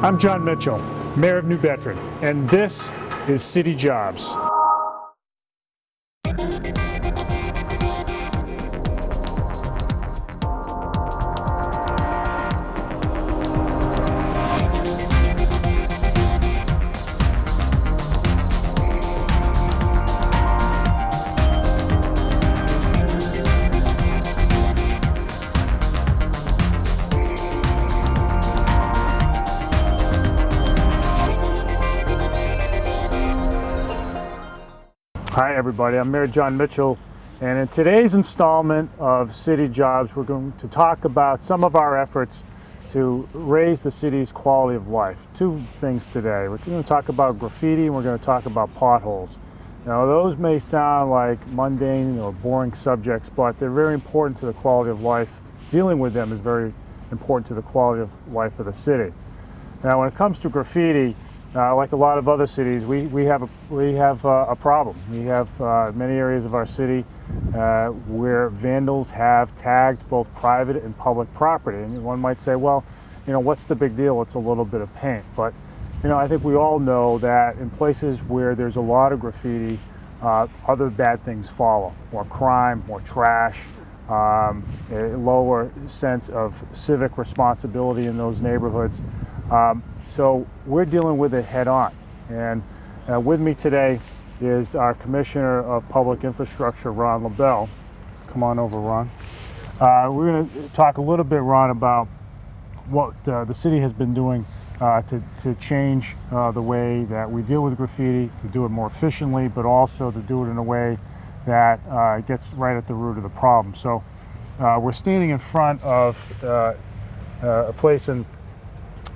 I'm Jon Mitchell, Mayor of New Bedford, and this is City Jobs. Hi everybody, I'm Mayor Jon Mitchell, and in today's installment of City Jobs, we're going to talk about some of our efforts to raise the city's quality of life. Two things today. We're going to talk about graffiti and we're going to talk about potholes. Now those may sound like mundane or boring subjects, but they're very important to the quality of life. Dealing with them is very important to the quality of life of the city. Now when it comes to graffiti, like a lot of other cities, we have a problem. We have many areas of our city where vandals have tagged both private and public property. And one might say, well, you know, what's the big deal? It's a little bit of paint. But, you know, I think we all know that in places where there's a lot of graffiti, other bad things follow. More crime, more trash, a lower sense of civic responsibility in those neighborhoods. So we're dealing with it head on. And with me today is our Commissioner of Public Infrastructure, Ron LaBelle. Come on over, Ron. We're going to talk a little bit, Ron, about what the city has been doing to change the way that we deal with graffiti, to do it more efficiently, but also to do it in a way that gets right at the root of the problem. So we're standing in front of a place in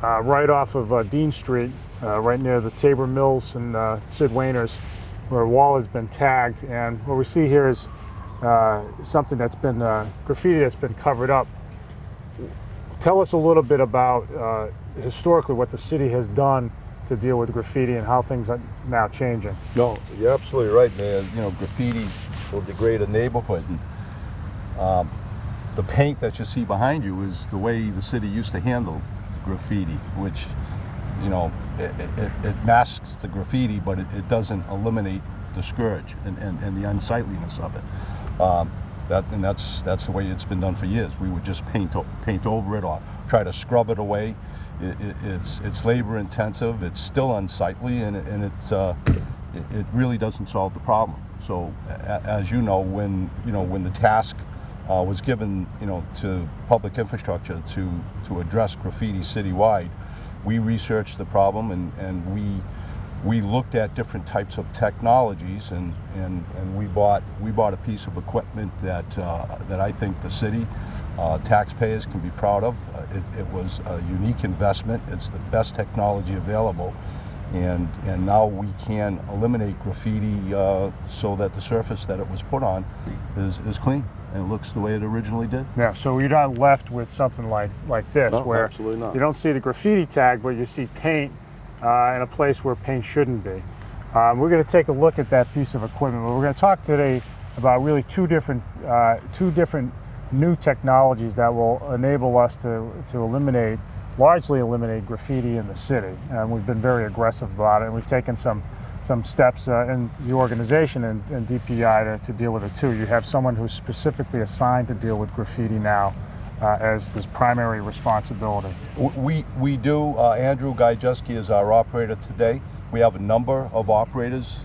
right off of Dean Street, right near the Tabor Mills and Sid Wainer's, where a wall has been tagged. And what we see here is something that's been, graffiti that's been covered up. Tell us a little bit about historically what the city has done to deal with graffiti and how things are now changing. No, you're absolutely right, man. You know, graffiti will degrade a neighborhood. And, the paint that you see behind you is the way the city used to handle graffiti, which, you know, it masks the graffiti, but it doesn't eliminate the scourge and the unsightliness of it. That's the way it's been done for years. We would just paint over it or try to scrub it away. It's labor intensive. It's still unsightly, and it really doesn't solve the problem. So, as you know, when the task was given, to public infrastructure to address graffiti citywide, we researched the problem and we looked at different types of technologies and we bought a piece of equipment that I think the city taxpayers can be proud of. It was a unique investment. It's the best technology available, and now we can eliminate graffiti so that the surface that it was put on is clean. And it looks the way it originally did. Yeah, so you're not left with something like this, no, where absolutely not. You don't see the graffiti tag, but you see paint in a place where paint shouldn't be. We're going to take a look at that piece of equipment, but we're going to talk today about really two different new technologies that will enable us to largely eliminate graffiti in the city. And we've been very aggressive about it, and we've taken some steps in the organization and DPI to deal with it too. You have someone who's specifically assigned to deal with graffiti now as his primary responsibility. We do. Andrew Gajewski is our operator today. We have a number of operators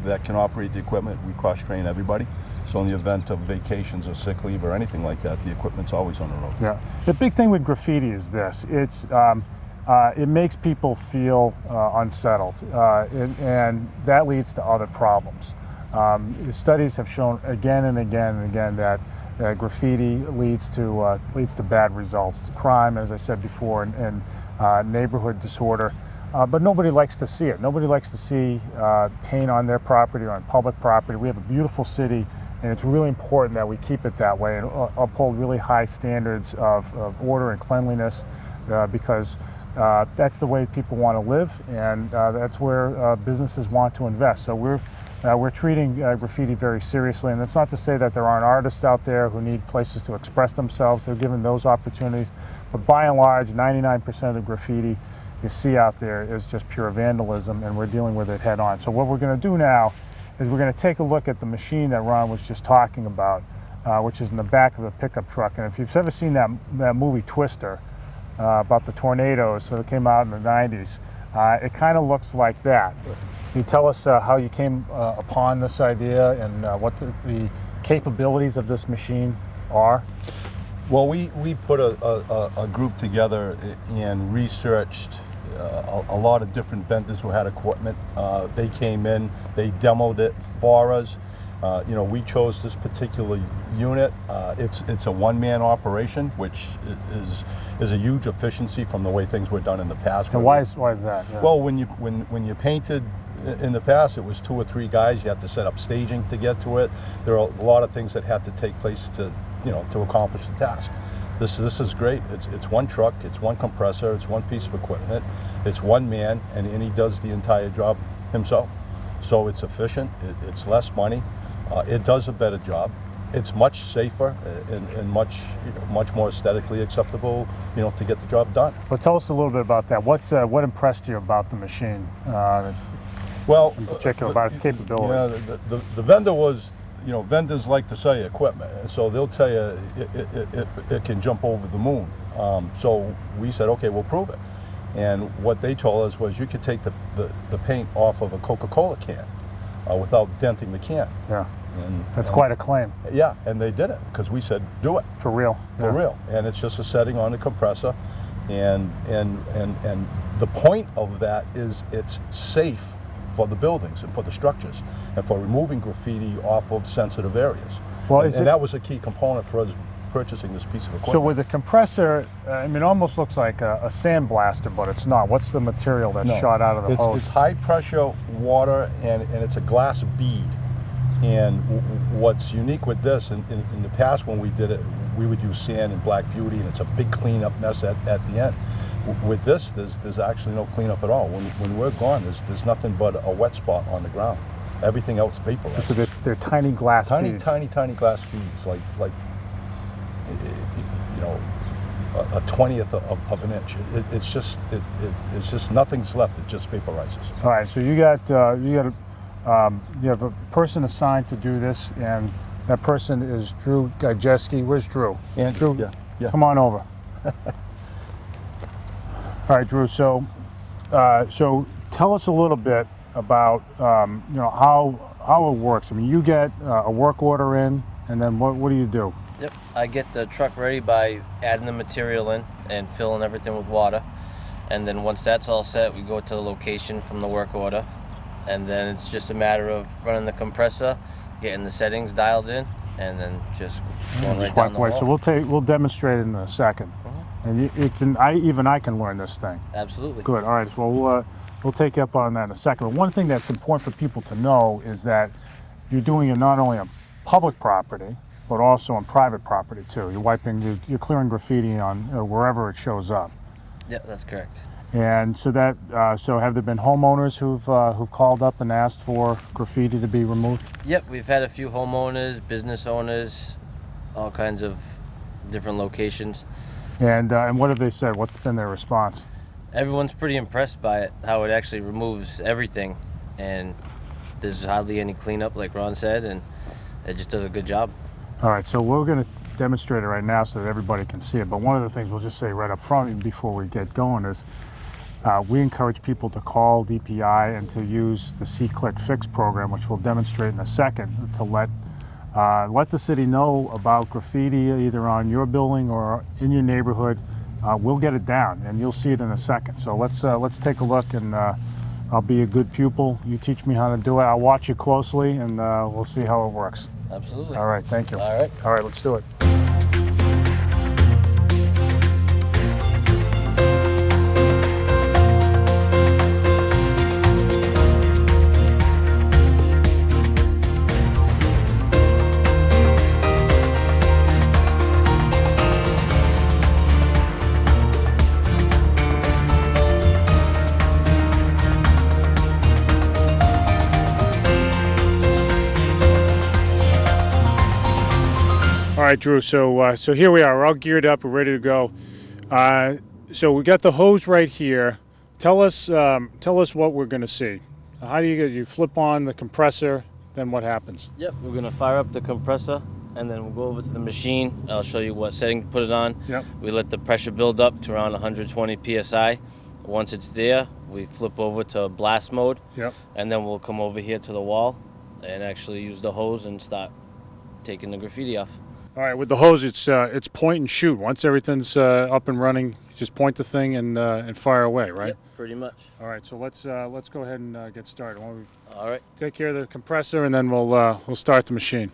that can operate the equipment. We cross-train everybody. So in the event of vacations or sick leave or anything like that, the equipment's always on the road. Yeah. The big thing with graffiti is this. It makes people feel unsettled, and that leads to other problems. Studies have shown again and again and again that graffiti leads to bad results, crime, as I said before, and neighborhood disorder. But nobody likes to see it. Nobody likes to see paint on their property or on public property. We have a beautiful city, and it's really important that we keep it that way and uphold really high standards of order and cleanliness, because that's the way people want to live, and that's where businesses want to invest. So we're treating graffiti very seriously, and that's not to say that there aren't artists out there who need places to express themselves. They're given those opportunities, but by and large, 99% of the graffiti you see out there is just pure vandalism, and we're dealing with it head on. So what we're going to do now is we're going to take a look at the machine that Ron was just talking about, which is in the back of the pickup truck. And if you've ever seen that movie Twister about the tornadoes, so it came out in the 90s, it kind of looks like that. Can you tell us how you came upon this idea and what the capabilities of this machine are? Well, we put a group together and researched a lot of different vendors who had equipment. They came in, they demoed it for us. We chose this particular unit. It's a one-man operation, which is a huge efficiency from the way things were done in the past. And why is that? Yeah. Well, when you painted in the past, it was 2 or 3 guys. You had to set up staging to get to it. There are a lot of things that had to take place to accomplish the task. This is great. It's one truck, it's one compressor, it's one piece of equipment, it's one man, and he does the entire job himself. So it's efficient, it's less money, it does a better job, it's much safer and much more aesthetically acceptable, to get the job done. Well, tell us a little bit about that. What impressed you about the machine? Well, in particular about its capabilities. The vendor was. Vendors like to sell you equipment, so they'll tell you it can jump over the moon. So we said, okay, we'll prove it. And what they told us was you could take the paint off of a Coca-Cola can without denting the can. Yeah, that's quite a claim. Yeah, and they did it because we said, do it. For real. For real. And it's just a setting on the compressor. And the point of that is it's safe for the buildings and for the structures and for removing graffiti off of sensitive areas. Well, and that was a key component for us purchasing this piece of equipment. So with the compressor, it almost looks like a sandblaster, but it's not. What's the material that's shot out of the hose? It's high pressure water, and it's a glass bead. And what's unique with this, in the past when we did it, we would use sand and black beauty, and it's a big cleanup mess at the end. With this, there's actually no cleanup at all. When we're gone, there's nothing but a wet spot on the ground. Everything else vaporizes. So they're tiny glass beads. Tiny glass beads, like a 20th of an inch. It's just nothing's left. It just vaporizes. All right. So you have a person assigned to do this, and that person is Drew Gajeski. Where's Drew? Andrew. Drew, yeah. Come on over. All right, Drew. So tell us a little bit about how it works. I mean, you get a work order in, and then what do you do? Yep, I get the truck ready by adding the material in and filling everything with water, and then once that's all set, we go to the location from the work order, and then it's just a matter of running the compressor, getting the settings dialed in, and then just going right down the hole. So we'll demonstrate it in a second. And I can learn this thing. Absolutely. Good. All right. Well, we'll take you up on that in a second. But one thing that's important for people to know is that you're doing it not only on public property, but also on private property too. You're clearing graffiti on wherever it shows up. Yeah, that's correct. And so have there been homeowners who've called up and asked for graffiti to be removed? Yep, we've had a few homeowners, business owners, all kinds of different locations. And what have they said? What's been their response? Everyone's pretty impressed by it, how it actually removes everything, and there's hardly any cleanup, like Ron said, and it just does a good job. All right, so we're going to demonstrate it right now so that everybody can see it. But one of the things we'll just say right up front before we get going is we encourage people to call DPI and to use the C-Click Fix program, which we'll demonstrate in a second, to let the city know about graffiti either on your building or in your neighborhood. We'll get it down, and you'll see it in a second. So let's take a look, and I'll be a good pupil. You teach me how to do it. I'll watch you closely, and we'll see how it works. Absolutely. All right, thank you. All right. All right, let's do it. All right, Drew, so here we are. We're all geared up. We're ready to go. So we got the hose right here. tell us what we're going to see. How do you flip on the compressor? Then what happens? Yep, we're gonna fire up the compressor, and then we'll go over to the machine. I'll show you what setting to put it on. Yep. We let the pressure build up to around 120 psi. Once it's there, we flip over to blast mode. Yep. And then we'll come over here to the wall and actually use the hose and start taking the graffiti off. All right, with the hose, it's point and shoot. Once everything's up and running, just point the thing and fire away, right? Yep, pretty much. All right, so let's go ahead and get started. Why don't we All right. take care of the compressor, and then we'll start the machine.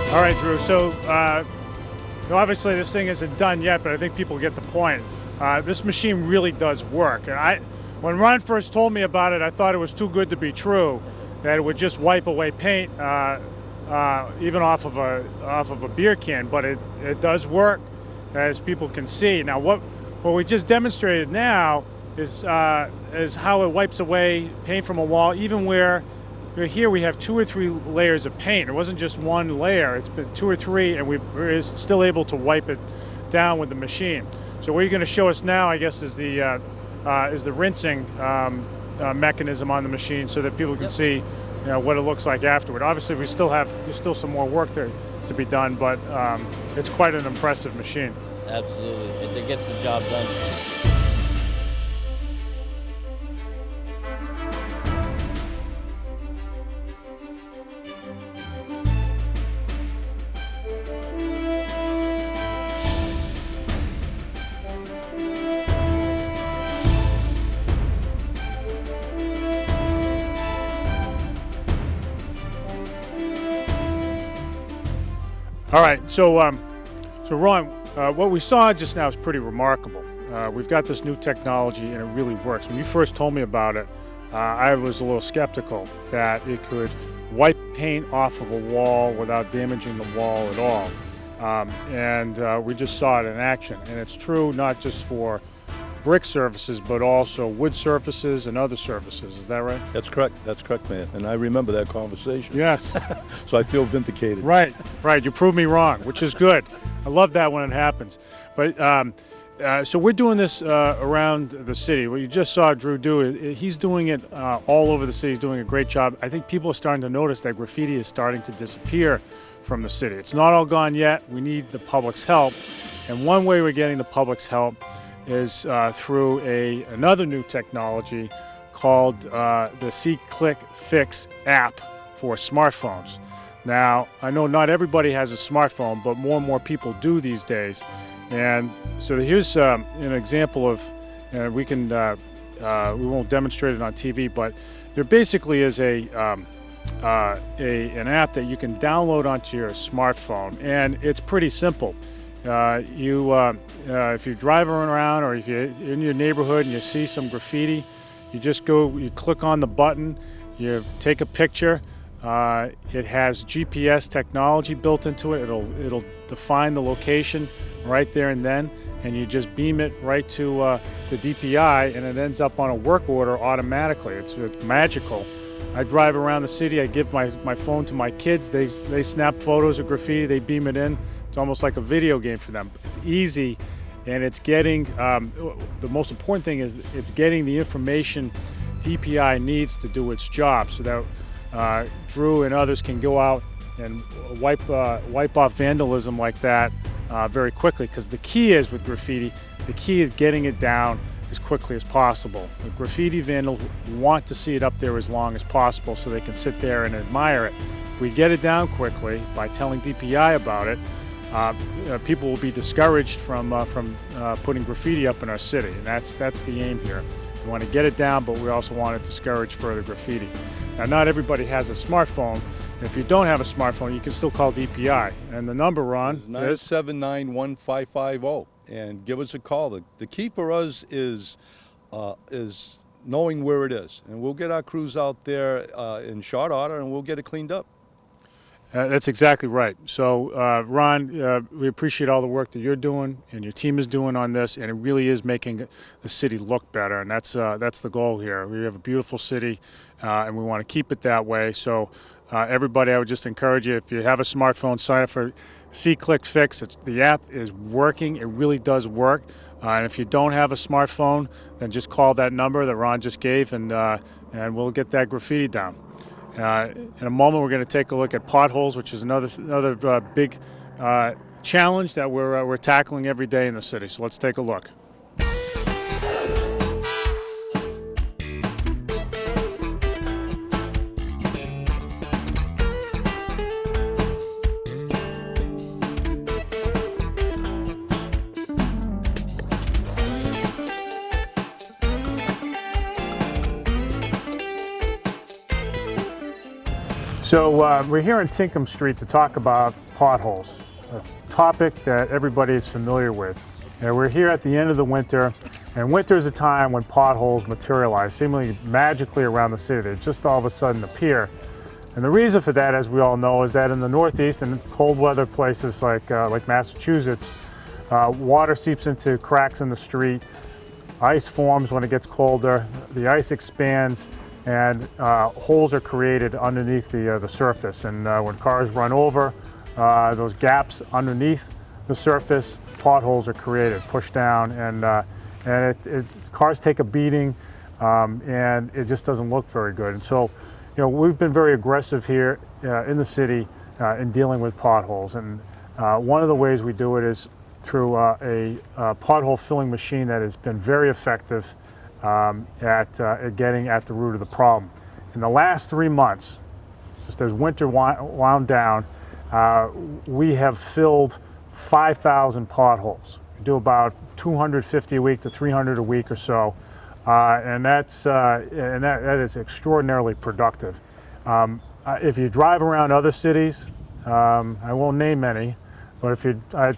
All right, Drew. So obviously this thing isn't done yet, but I think people get the point. This machine really does work. And when Ron first told me about it, I thought it was too good to be true, that it would just wipe away paint, even off of a beer can. But it does work, as people can see. Now, what we just demonstrated now is how it wipes away paint from a wall, even where here we have 2 or 3 layers of paint. It wasn't just one layer, it's been 2 or 3, and we're still able to wipe it down with the machine. So what you're going to show us now, I guess, is the rinsing mechanism on the machine, so that people can see, what it looks like afterward. Obviously, there's still some more work to be done, but it's quite an impressive machine. Absolutely, it gets the job done. All right, so Ron, what we saw just now is pretty remarkable. We've got this new technology, and it really works. When you first told me about it, I was a little skeptical that it could wipe paint off of a wall without damaging the wall at all. And we just saw it in action, and it's true not just for brick surfaces, but also wood surfaces and other surfaces. Is that right? That's correct, Mayor. And I remember that conversation. Yes. So I feel vindicated. Right, right. You proved me wrong, which is good. I love that when it happens. But so we're doing this around the city. What you just saw Drew do, he's doing it all over the city. He's doing a great job. I think people are starting to notice that graffiti is starting to disappear from the city. It's not all gone yet. We need the public's help. And one way we're getting the public's help is through another new technology called the See Click Fix app for smartphones. Now, I know not everybody has a smartphone, but more and more people do these days. And so here's an example of, we won't demonstrate it on TV, but there basically is an app that you can download onto your smartphone, and it's pretty simple. If you're driving around or if you're in your neighborhood and you see some graffiti, you click on the button, you take a picture. It has GPS technology built into it. It'll define the location right there and then, and you just beam it right to DPI, and it ends up on a work order automatically. It's magical. I drive around the city. I give my phone to my kids. They snap photos of graffiti. They beam it in. It's almost like a video game for them. It's easy, and it's getting the most important thing is it's getting the information DPI needs to do its job, so that Drew and others can go out and wipe off vandalism like that very quickly. Because the key is with graffiti, the key is getting it down as quickly as possible. The graffiti vandals want to see it up there as long as possible so they can sit there and admire it. If we get it down quickly by telling DPI about it, people will be discouraged from putting graffiti up in our city, and that's the aim here. We want to get it down, but we also want to discourage further graffiti. Now, not everybody has a smartphone. If you don't have a smartphone, you can still call DPI, and the number, Ron, is 979-1550, and give us a call. The key for us is knowing where it is, and we'll get our crews out there in short order, and we'll get it cleaned up. That's exactly right. So, Ron, we appreciate all the work that you're doing and your team is doing on this, and it really is making the city look better, and that's the goal here. We have a beautiful city, and we want to keep it that way. So, everybody, I would just encourage you, if you have a smartphone, sign up for See Click Fix. The app is working. It really does work. And if you don't have a smartphone, then just call that number that Ron just gave, and we'll get that graffiti down. In a moment, we're going to take a look at potholes, which is another big challenge that we're tackling every day in the city. So let's take a look. So we're here on Tinkham Street to talk about potholes, a topic that everybody is familiar with. We're here at the end of the winter, and winter is a time when potholes materialize, seemingly magically around the city. They just all of a sudden appear. And the reason for that, as we all know, is that in the Northeast and cold weather places like Massachusetts, water seeps into cracks in the street, ice forms when it gets colder, the ice expands, and holes are created underneath the surface. And when cars run over those gaps underneath the surface, potholes are created, pushed down, and cars take a beating, and it just doesn't look very good. And so, we've been very aggressive here in the city in dealing with potholes. And one of the ways we do it is through a pothole filling machine that has been very effective at getting at the root of the problem. In the last 3 months, just as winter wound down, we have filled 5,000 potholes. We do about 250 a week to 300 a week or so, and that is extraordinarily productive. If you drive around other cities, I won't name any, but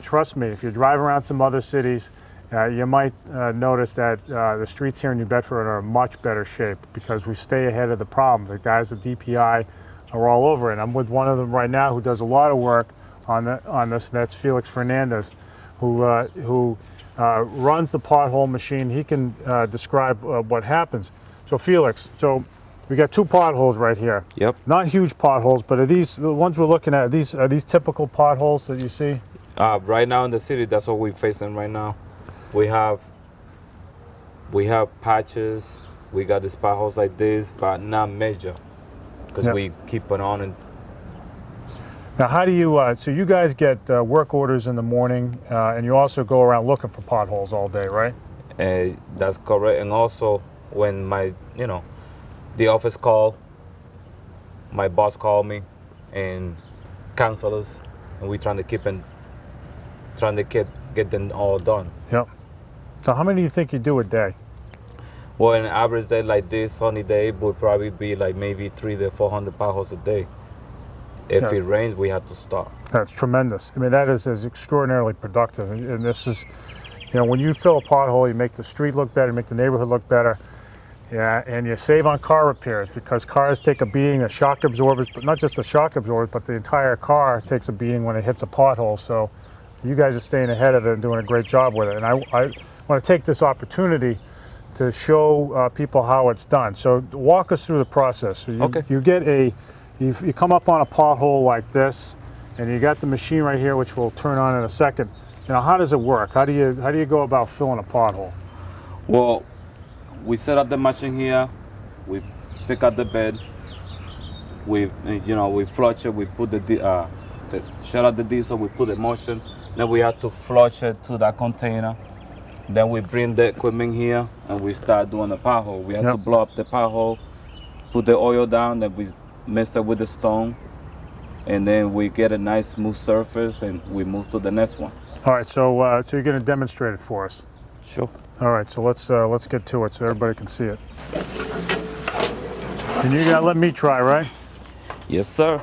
trust me, if you drive around some other cities, you might notice that the streets here in New Bedford are in much better shape because we stay ahead of the problem. The guys at DPI are all over it. I'm with one of them right now who does a lot of work on this, and that's Felix Fernandez, who runs the pothole machine. He can describe what happens. So Felix, so we got 2 potholes right here. Yep. Not huge potholes, but are these the ones we're looking at? Are these typical potholes that you see? Right now in the city, that's what we're facing right now. We have patches. We got these potholes like this, but not major, because Yep. we keep it on. And Now, how do you? So you guys get work orders in the morning, and you also go around looking for potholes all day, right? that's correct. And also, when the office call, my boss called me and cancel us, and we trying to get them all done. Yep. So how many do you think you do a day? Well, an average day like this, sunny day, would probably be like maybe 300 to 400 potholes a day. If Yeah. it rains, we have to stop. That's tremendous. I mean, that is extraordinarily productive. And this is, when you fill a pothole, you make the street look better, you make the neighborhood look better. Yeah, and you save on car repairs because cars take a beating, the shock absorbers, but not just the shock absorbers, but the entire car takes a beating when it hits a pothole. So you guys are staying ahead of it and doing a great job with it. And I want to take this opportunity to show people how it's done. So walk us through the process. So Okay. You come up on a pothole like this, and you got the machine right here, which we'll turn on in a second. How does it work? How do you go about filling a pothole? Well, we set up the machine here. We pick up the bed. We flush it. We put shut out the diesel. We put it in motion. Then we have to flush it to that container. Then we bring the equipment here and we start doing the pothole. We have Yep. to blow up the pothole, put the oil down, then we mix it with the stone, and then we get a nice smooth surface and we move to the next one. All right, so you're going to demonstrate it for us. Sure. All right, so let's get to it so everybody can see it. And you're gonna let me try, right? Yes, sir.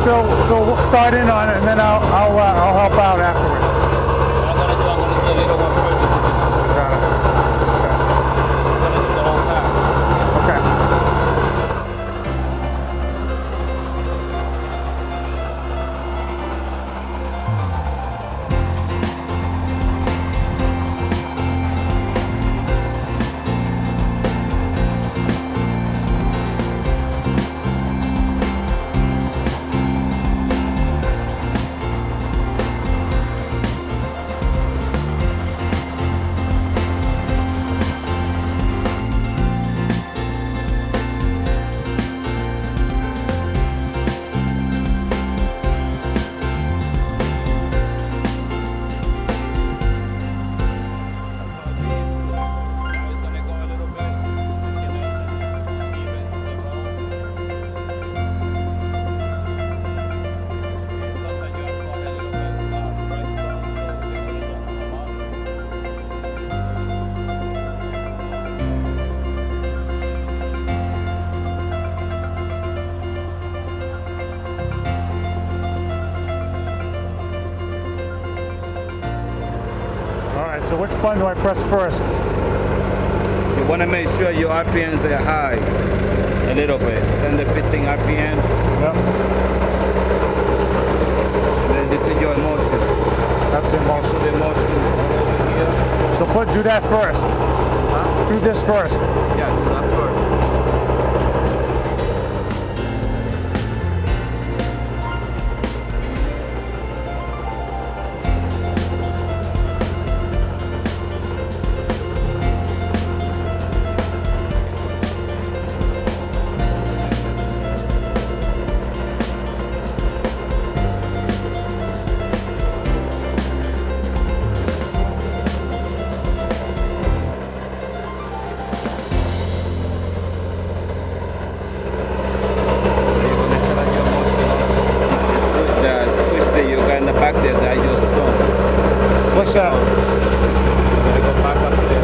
Phil, start in on it, and then I'll help out afterwards. I'm gonna do a little one first. Got it. I'm gonna do the whole pack. Okay. So which button do I press first? You want to make sure your RPMs are high a little bit. Then the 15 RPMs. Yep. And then this is your emotion. That's the emotion. The emotion over here. So do that first. Huh? Do this first. Yeah, do that first. back there, that just stone. What's that? Gonna go back up there.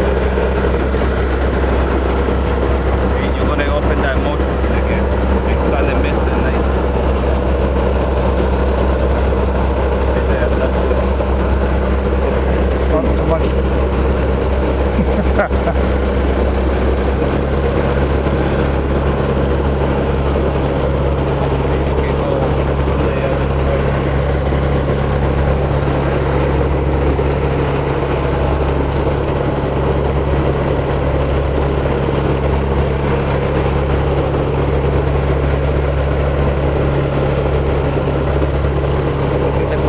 And you're gonna open that motion again. And start the mist and like. Right there, that's it. Oh, too much.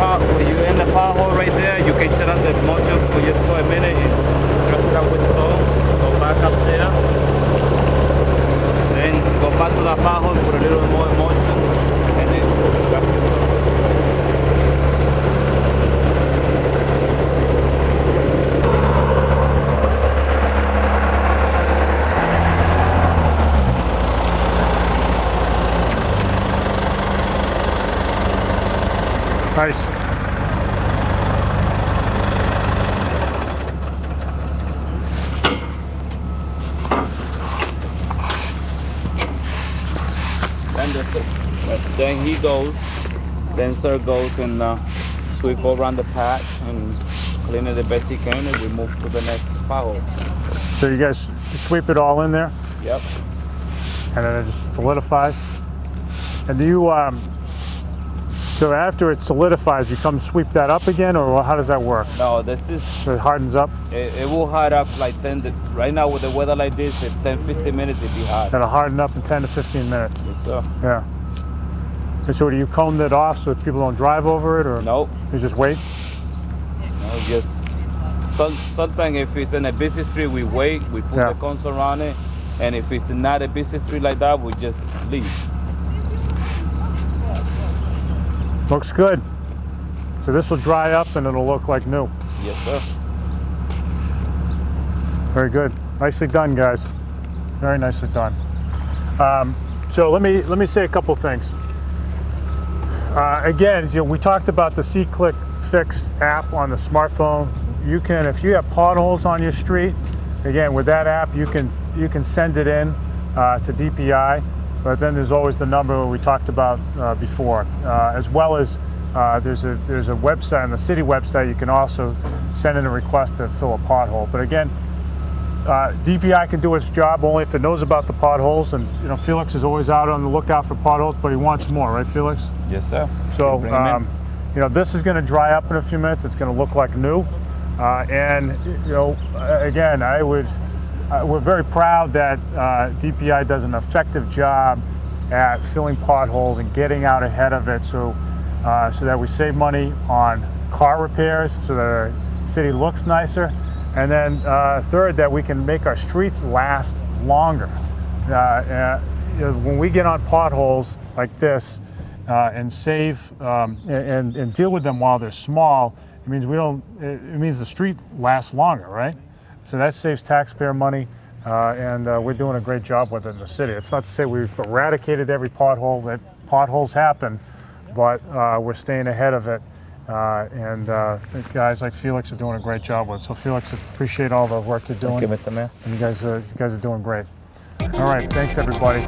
When you're in the pothole right there, you can shut off the motor for just for a minute and drop it up with stone, go back up there, then go back to the pothole, put a little more motion, and then drop it. Nice. Then he goes, then sir goes and sweep around the patch and clean it the best he can, and we move to the next pothole. So you guys sweep it all in there, Yep. and then it just solidifies. And do you, so after it solidifies, you come sweep that up again, or how does that work? No, this is, So it hardens up, it will hard up like 10, right now with the weather like this, it's 10, 15 minutes it'll be hard. it'll harden up in 10 to 15 minutes. Yes, sir. Yeah. And so do you comb it off so people don't drive over it, or Nope. you just wait? No, just sometimes if it's in a busy street, we wait, we put Yeah. the cones around it, and if it's not a busy street like that, we just leave. Looks good. So this will dry up and it'll look like new. Yes, sir. Very good. Nicely done, guys. Very nicely done. So let me say a couple things. Again, we talked about the C-Click Fix app on the smartphone. You can, if you have potholes on your street, again with that app, you can send it in to DPI. But then there's always the number we talked about before, as well as there's a website on the city website. You can also send in a request to fill a pothole. But again, DPI can do its job only if it knows about the potholes. And Felix is always out on the lookout for potholes, but he wants more, right, Felix? Yes, sir. So Bring 'em in. this is going to dry up in a few minutes. It's going to look like new. And again, we're very proud that DPI does an effective job at filling potholes and getting out ahead of it, so that we save money on car repairs, so that our city looks nicer, and then third, that we can make our streets last longer. When we get on potholes like this and save and deal with them while they're small, it means it means the street lasts longer, right? So that saves taxpayer money, and we're doing a great job with it in the city. It's not to say we've eradicated every pothole. That potholes happen, but we're staying ahead of it. And guys like Felix are doing a great job with it. So Felix, I appreciate all the work you're doing. Thank you, Mr. Mayor. And you guys are doing great. All right, thanks everybody.